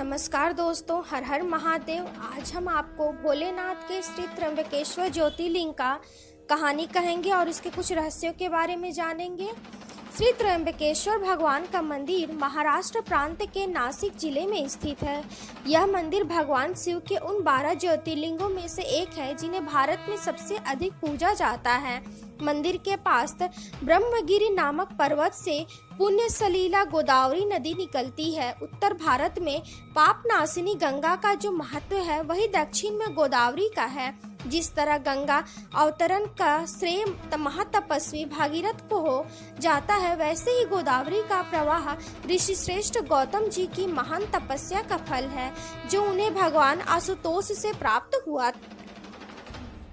नमस्कार दोस्तों, हर हर महादेव। आज हम आपको भोलेनाथ के श्री त्र्यंबकेश्वर ज्योतिर्लिंग का कहानी कहेंगे और इसके कुछ रहस्यों के बारे में जानेंगे। श्री त्र्यंबकेश्वर भगवान का मंदिर महाराष्ट्र प्रांत के नासिक जिले में स्थित है। यह मंदिर भगवान शिव के उन 12 ज्योतिर्लिंगों में से एक है जिन्हें भारत में सबसे अधिक पूजा जाता है। मंदिर के पास ब्रह्मगिरि नामक पर्वत से पुण्य सलीला गोदावरी नदी निकलती है। उत्तर भारत में पाप नाशिनी गंगा का जो महत्व है वही दक्षिण में गोदावरी का है। जिस तरह गंगा अवतरण का श्रेय महातपस्वी भागीरथ को हो जाता है, वैसे ही गोदावरी का प्रवाह ऋषि श्रेष्ठ गौतम जी की महान तपस्या का फल है, जो उन्हें भगवान आशुतोष से प्राप्त हुआ।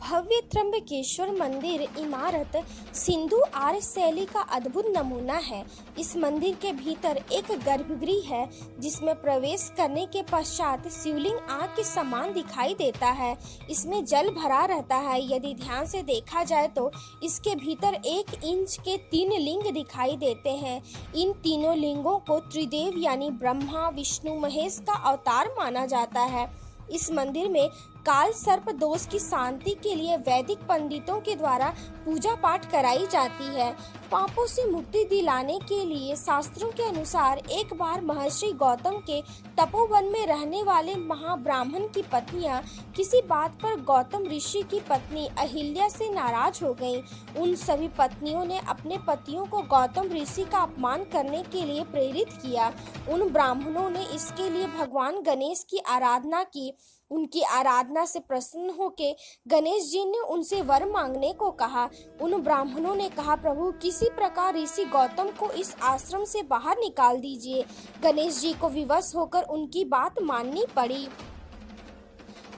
भव्य त्र्यंबकेश्वर मंदिर इमारत सिंधु आर्य शैली का अद्भुत नमूना है। इस मंदिर के भीतर एक गर्भगृह है, जिसमें प्रवेश करने के पश्चात शिवलिंग आग के समान दिखाई देता है। इसमें जल भरा रहता है। यदि ध्यान से देखा जाए तो इसके भीतर 1 इंच के 3 लिंग दिखाई देते हैं। इन तीनों लिंगों को त्रिदेव यानी ब्रह्मा, विष्णु, महेश का अवतार माना जाता है। इस मंदिर में काल सर्प दोष की शांति के लिए वैदिक पंडितों के द्वारा पूजा पाठ कराई जाती है। पापों से मुक्ति दिलाने के लिए शास्त्रों के अनुसार एक बार महर्षि गौतम के तपोवन में रहने वाले महाब्राह्मण की पत्नियां किसी बात पर गौतम ऋषि की पत्नी अहिल्या से नाराज हो गईं। उन सभी पत्नियों ने अपने पतियों को गौतम ऋषि का अपमान करने के लिए प्रेरित किया। उन ब्राह्मणों ने इसके लिए भगवान गणेश की आराधना की। उनकी आराधना से प्रसन्न होकर गणेश जी ने उनसे वर मांगने को कहा। उन ब्राह्मणों ने कहा, प्रभु किसी प्रकार ऋषि गौतम को इस आश्रम से बाहर निकाल दीजिए। गणेश जी को विवश होकर उनकी बात माननी पड़ी।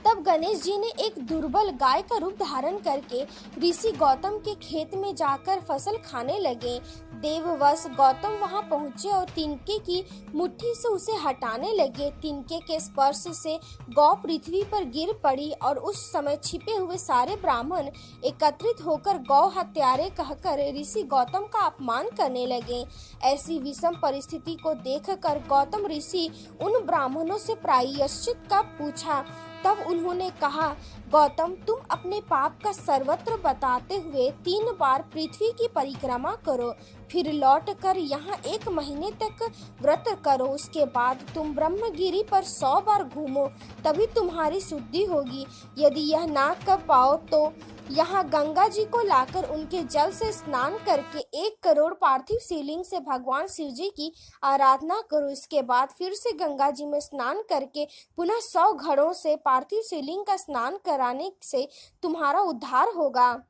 तब गणेश जी ने एक दुर्बल गाय का रूप धारण करके ऋषि गौतम के खेत में जाकर फसल खाने लगे। देववश गौतम वहां पहुंचे और तिनके की मुट्ठी से उसे हटाने लगे। तिनके के स्पर्श से गौ पृथ्वी पर गिर पड़ी और उस समय छिपे हुए सारे ब्राह्मण एकत्रित होकर गौ हत्यारे कहकर ऋषि गौतम का अपमान करने लगे। ऐसी विषम परिस्थिति को देखकर गौतम ऋषि उन ब्राह्मणों से प्रायश्चित का पूछा। तब उन्होंने कहा, गौतम तुम अपने पाप का सर्वत्र बताते हुए 3 बार पृथ्वी की परिक्रमा करो, फिर लौटकर यहाँ 1 महीने तक व्रत करो। उसके बाद तुम ब्रह्मगिरि पर 100 बार घूमो, तभी तुम्हारी शुद्धि होगी। यदि यह ना कर पाओ तो यहाँ गंगा जी को लाकर उनके जल से स्नान करके 1 करोड़ पार्थिव शिवलिंग से भगवान शिव जी की आराधना करो। इसके बाद फिर से गंगा जी में स्नान करके पुनः 100 घड़ों से पार्थिव शिवलिंग का स्नान कराने से तुम्हारा उद्धार होगा।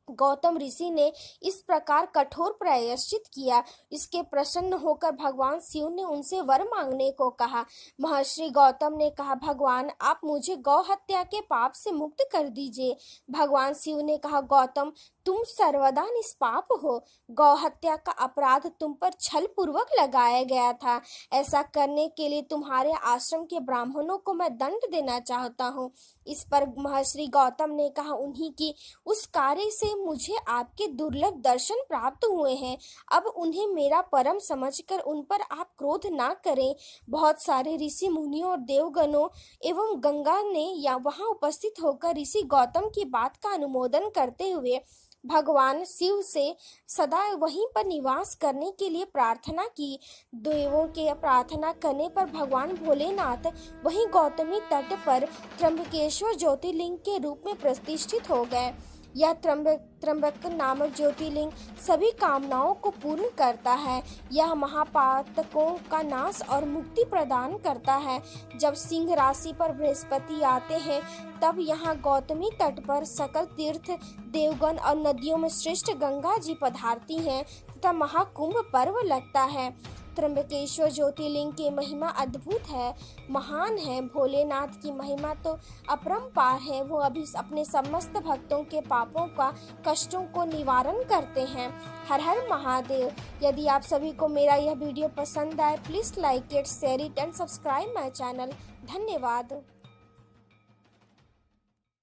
गौतम ऋषि ने इस प्रकार कठोर प्रायश्चित किया। इसके प्रसन्न होकर भगवान शिव ने उनसे वर मांगने को कहा। महर्षि गौतम ने कहा, भगवान आप मुझे गौ हत्या के पाप से मुक्त कर दीजिए। भगवान शिव ने कहा, गौतम तुम सर्वदा निष्पाप हो। गौ हत्या का अपराध तुम पर छल पूर्वक लगाया गया था। ऐसा करने के लिए तुम्हारे आश्रम के ब्राह्मणों को मैं दंड देना चाहता हूँ। इस पर महर्षि गौतम ने कहा, उन्हीं की उस कार्य से मुझे आपके दुर्लभ दर्शन प्राप्त हुए हैं। अब उन्हें मेरा परम समझकर उन पर आप क्रोध ना करें। बहुत सारे ऋषि मुनियों और देवगणों एवं गंगा ने या वहां उपस्थित होकर ऋषि गौतम की बात का अनुमोदन करते हुए भगवान शिव से सदा वहीं पर निवास करने के लिए प्रार्थना की। देवों के प्रार्थना करने पर भगवान भोलेनाथ वहीं गौतमी तट पर त्र्यंबकेश्वर ज्योतिर्लिंग के रूप में प्रतिष्ठित हो गए। यह त्र्यंबक नामक ज्योतिर्लिंग सभी कामनाओं को पूर्ण करता है। यह महापातकों का नाश और मुक्ति प्रदान करता है। जब सिंह राशि पर बृहस्पति आते हैं, तब यहाँ गौतमी तट पर सकल तीर्थ देवगण और नदियों में श्रेष्ठ गंगा जी पधारती हैं तथा महाकुंभ पर्व लगता है। त्र्यंबकेश्वर ज्योतिर्लिंग की महिमा अद्भुत है, महान है। भोलेनाथ की महिमा तो अपरंपार है। वो अभी अपने समस्त भक्तों के पापों का कष्टों को निवारण करते हैं। हर हर महादेव। यदि आप सभी को मेरा यह वीडियो पसंद आए, please like it, share it and subscribe my channel. धन्यवाद।